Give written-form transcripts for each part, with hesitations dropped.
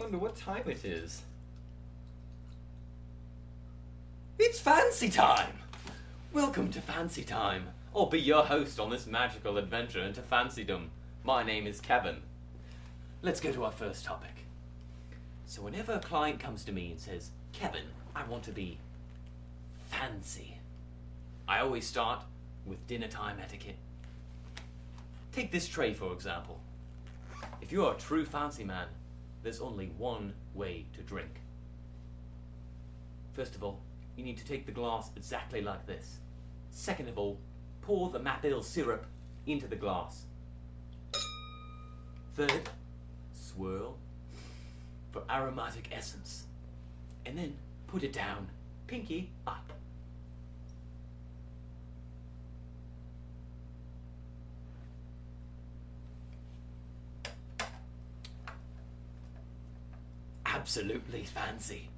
wonder what time it is. It's fancy time! Welcome to Fancy Time. I'll be your host on this magical adventure into fancy-dom. My name is Kevin. Let's go to our first topic. So whenever a client comes to me and says, Kevin, I want to be fancy, I always start with dinner time etiquette. Take this tray, for example. If you're a true fancy man, there's only one way to drink. First of all, you need to take the glass exactly like this. Second of all, pour the maple syrup into the glass. Third, swirl for aromatic essence. And then put it down, pinky up. Absolutely fancy.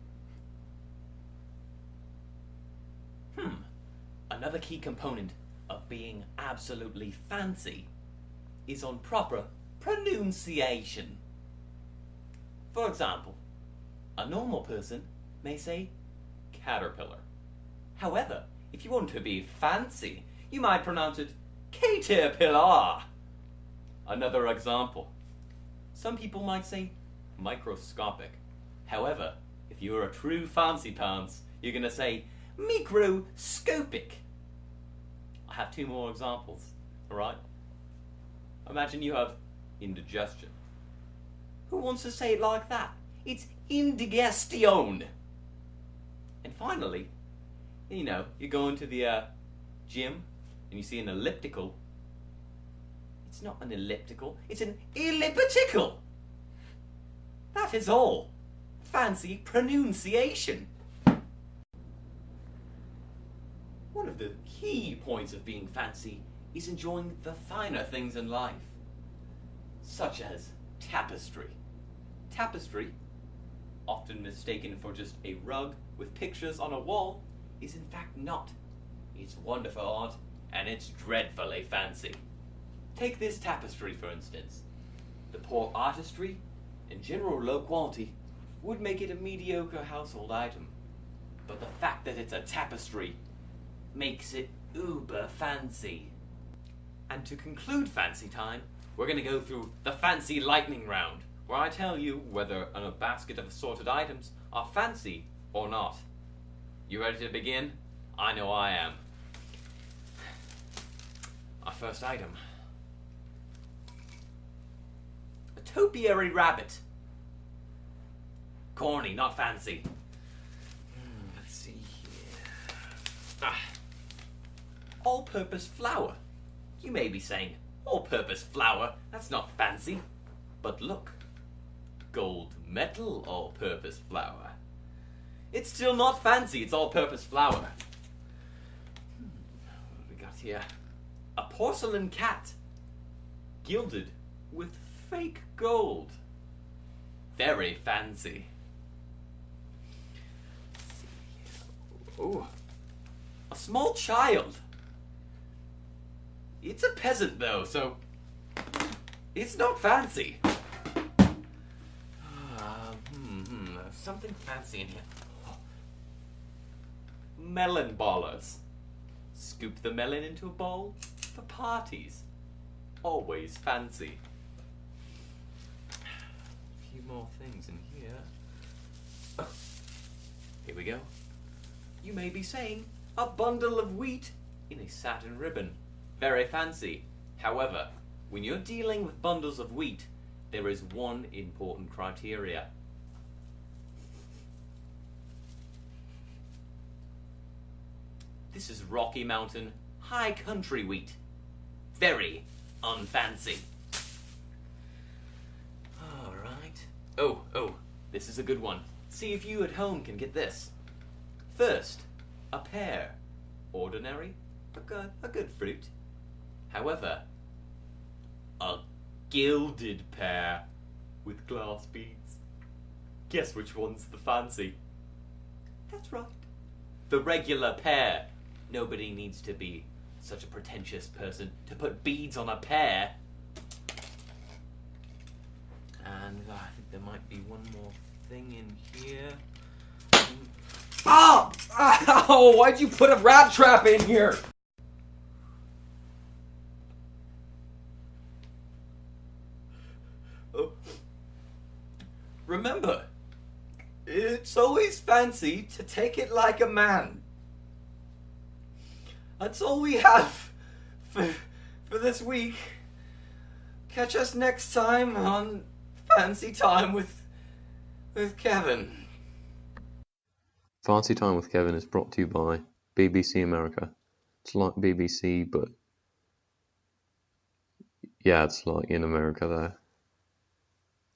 Another key component of being absolutely fancy is on proper pronunciation. For example, a normal person may say caterpillar. However, if you want to be fancy, you might pronounce it caterpillar. Another example, some people might say microscopic. However, if you're a true fancy pants, you're going to say microscopic. I have two more examples, alright? Imagine you have indigestion. Who wants to say it like that? It's indigestion. And finally, you know, you're going to the gym and you see an elliptical. It's not an elliptical, it's an elliptical. That is all. Fancy pronunciation. One of the key points of being fancy is enjoying the finer things in life, such as tapestry. Tapestry, often mistaken for just a rug with pictures on a wall, is in fact not. It's wonderful art, and it's dreadfully fancy. Take this tapestry, for instance. The poor artistry and general low quality would make it a mediocre household item, but the fact that it's a tapestry makes it uber fancy. And to conclude fancy time, we're going to go through the fancy lightning round, where I tell you whether a basket of assorted items are fancy or not. You ready to begin? I know I am. Our first item. A topiary rabbit. Corny, not fancy. Let's see here. All-purpose flour. You may be saying, all-purpose flour, that's not fancy. But look, gold metal all-purpose flour. It's still not fancy, it's all-purpose flour. What have we got here? A porcelain cat, gilded with fake gold. Very fancy. Let's see here. Ooh, a small child. It's a peasant though, so it's not fancy. Something fancy in here. Melon ballers. Scoop the melon into a bowl for parties. Always fancy. A few more things in here. Oh, here we go. You may be saying a bundle of wheat in a satin ribbon. Very fancy. However, when you're dealing with bundles of wheat, there is one important criteria. This is Rocky Mountain high country wheat. Very unfancy. Alright. Oh, this is a good one. See if you at home can get this. First, a pear. Ordinary, a good fruit. However, a gilded pear with glass beads. Guess which one's the fancy? That's right. The regular pear. Nobody needs to be such a pretentious person to put beads on a pear. And I think there might be one more thing in here. Oh! Ow! Why'd you put a rat trap in here? Oh. Remember, it's always fancy to take it like a man. That's all we have for this week. Catch us next time on Fancy Time with Kevin. Fancy Time with Kevin is brought to you by BBC America. It's like BBC, but yeah, it's like in America there.